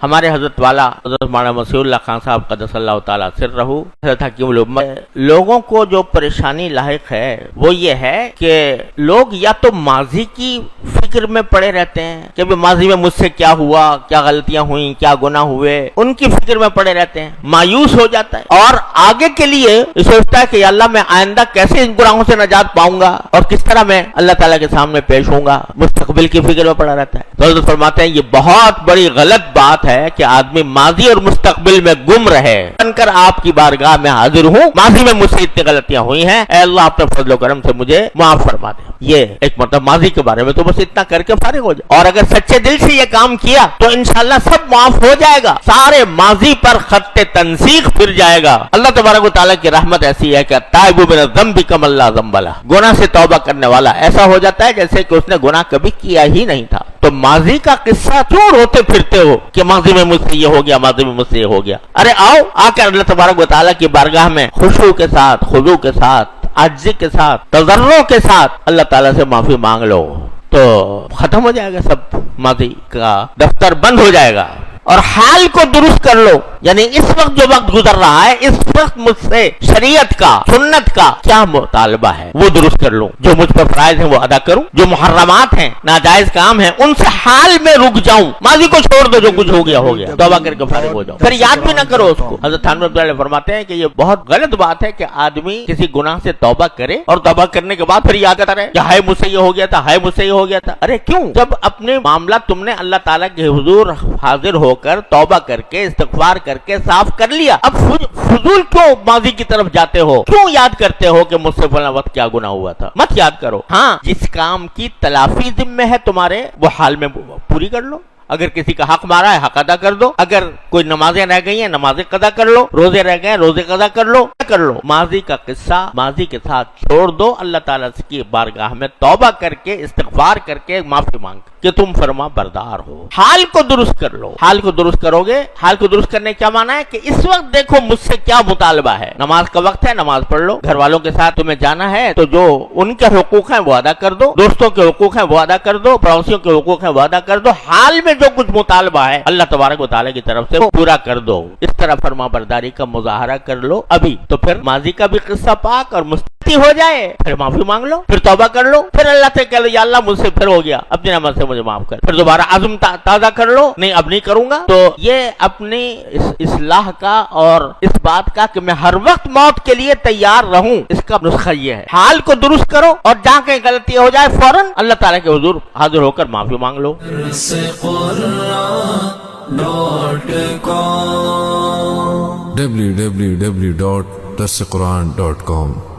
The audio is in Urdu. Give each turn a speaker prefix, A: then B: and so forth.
A: ہمارے حضرت والا حضرت مولانا مسیح خان صاحب قدس اللہ تعالیٰ سرہ حضرت حکیم الامت لوگوں کو جو پریشانی لاحق ہے وہ یہ ہے کہ لوگ یا تو ماضی کی فکر میں پڑے رہتے ہیں کہ ماضی میں مجھ سے کیا ہوا، کیا غلطیاں ہوئیں، کیا گناہ ہوئے، ان کی فکر میں پڑے رہتے ہیں، مایوس ہو جاتا ہے اور آگے کے لیے سوچتا ہے کہ یا اللہ میں آئندہ کیسے ان گناہوں سے نجات پاؤں گا اور کس طرح میں اللہ تعالیٰ کے سامنے پیش ہوں گا، مستقبل کی فکر میں پڑا رہتا ہے۔ تو حضرت فرماتے ہیں یہ بہت بڑی غلط بات ہے کہ آدمی ماضی اور مستقبل میں گم رہے۔ بن کر آپ کی بارگاہ میں حاضر ہوں، ماضی میں مجھ سے اتنی غلطیاں ہوئی ہیں، اے اللہ اپنے فضل و کرم سے مجھے معاف فرما دے۔ یہ ایک مطلب ماضی کے بارے میں تو بس اتنا کر کے فارغ ہو جائے، اور اگر سچے دل سے یہ کام کیا تو انشاءاللہ سب معاف ہو جائے گا، سارے ماضی پر خط تنسیخ پھر جائے گا۔ اللہ تبارک و تعالیٰ کی رحمت ایسی ہے کہ التائب من الذنب کمن لا ذنب لہ، گناہ سے توبہ کرنے والا ایسا ہو جاتا ہے جیسے کہ اس نے گناہ کبھی کیا ہی نہیں تھا۔ تو ماضی کا قصہ کیوں روتے پھرتے ہو کہ ماضی میں مجھ سے یہ ہو گیا، ماضی میں مجھ سے یہ ہو گیا؟ ارے آؤ، آ کر اللہ تبارک و تعالیٰ کی بارگاہ میں خشوع کے ساتھ، خضوع کے ساتھ، عاجزی کے ساتھ، تضرع کے ساتھ اللہ تعالیٰ سے معافی مانگ لو تو ختم ہو جائے گا، سب ماضی کا دفتر بند ہو جائے گا۔ اور حال کو درست کر لو، یعنی اس وقت جو وقت گزر رہا ہے اس وقت مجھ سے شریعت کا، سنت کا کیا مطالبہ ہے وہ درست کر لوں، جو مجھ پر فرائض ہیں وہ ادا کروں، جو محرمات ہیں، ناجائز کام ہیں، ان سے حال میں رک جاؤں، ماضی کو چھوڑ دو، جو کچھ ہو گیا ہو گیا، توبہ کر کے فارغ ہو جاؤ، پھر یاد بھی نہ کرو اس کو۔ حضرت تھانوی رحمۃ اللہ فرماتے ہیں کہ یہ بہت غلط بات ہے کہ آدمی کسی گناہ سے توبہ کرے اور توبہ کرنے کے بعد پھر یاد کرتا رہے کہ ہائے مجھ سے یہ ہو گیا تھا، ہائے مجھ سے یہ ہو گیا تھا۔ ارے کیوں؟ جب اپنے معاملہ تم نے اللہ تعالیٰ کے حضور حاضر ہو کر توبہ کر کے استغفار کر کے صاف کر لیا، اب فضول کیوں ماضی کی طرف جاتے ہو؟ کیوں یاد کرتے ہو کہ مجھ سے فلاں وقت کیا گناہ ہوا تھا؟ مت یاد کرو۔ ہاں، جس کام کی تلافی ذمہ ہے تمہارے وہ حال میں پوری کر لو۔ اگر کسی کا حق مارا ہے حق ادا کر دو، اگر کوئی نمازیں رہ گئی ہیں نمازیں قضا کر لو، روزے رہ گئے ہیں روزے قضا کر لو۔ ماضی کا قصہ ماضی کے ساتھ چھوڑ دو، اللہ تعالیٰ کی بارگاہ میں توبہ کر کے استغفار کر کے معافی مانگ کہ تم فرما بردار ہو۔ حال کو درست کر لو، حال کو درست کرو گے۔ حال کو درست کرنے کیا معنی ہے کہ اس وقت دیکھو مجھ سے کیا مطالبہ ہے، نماز کا وقت ہے نماز پڑھ لو، گھر والوں کے ساتھ تمہیں جانا ہے تو جو ان کے حقوق ہیں وہ ادا کر دو، دوستوں کے حقوق ہیں وہ ادا کر دو، پڑوسیوں کے حقوق ہیں وہ ادا کر دو، حال میں جو کچھ مطالبہ ہے اللہ تبارک و تعالیٰ کی طرف سے وہ پورا کر دو۔ اس طرح فرما برداری کا مظاہرہ کر لو ابھی، تو پھر ماضی کا بھی قصہ پاک اور مستقبل ہو جائے، پھر معافی مانگ لو، پھر توبہ کر لو، پھر اللہ سے کہہ لو یا اللہ مجھ سے پھر ہو گیا، اپنی رحمت سے مجھے معاف کر، پھر دوبارہ عزم تازہ کر لو، نہیں اب نہیں کروں گا۔ تو یہ اپنی اصلاح کا اور اس بات کا کہ میں ہر وقت موت کے لیے تیار رہوں، اس کا نسخہ یہ ہے، حال کو درست کرو اور جہاں کہیں غلطی ہو جائے فوراً اللہ تعالیٰ کے حضور حاضر ہو کر معافی مانگ لو۔
B: www.darsequran.com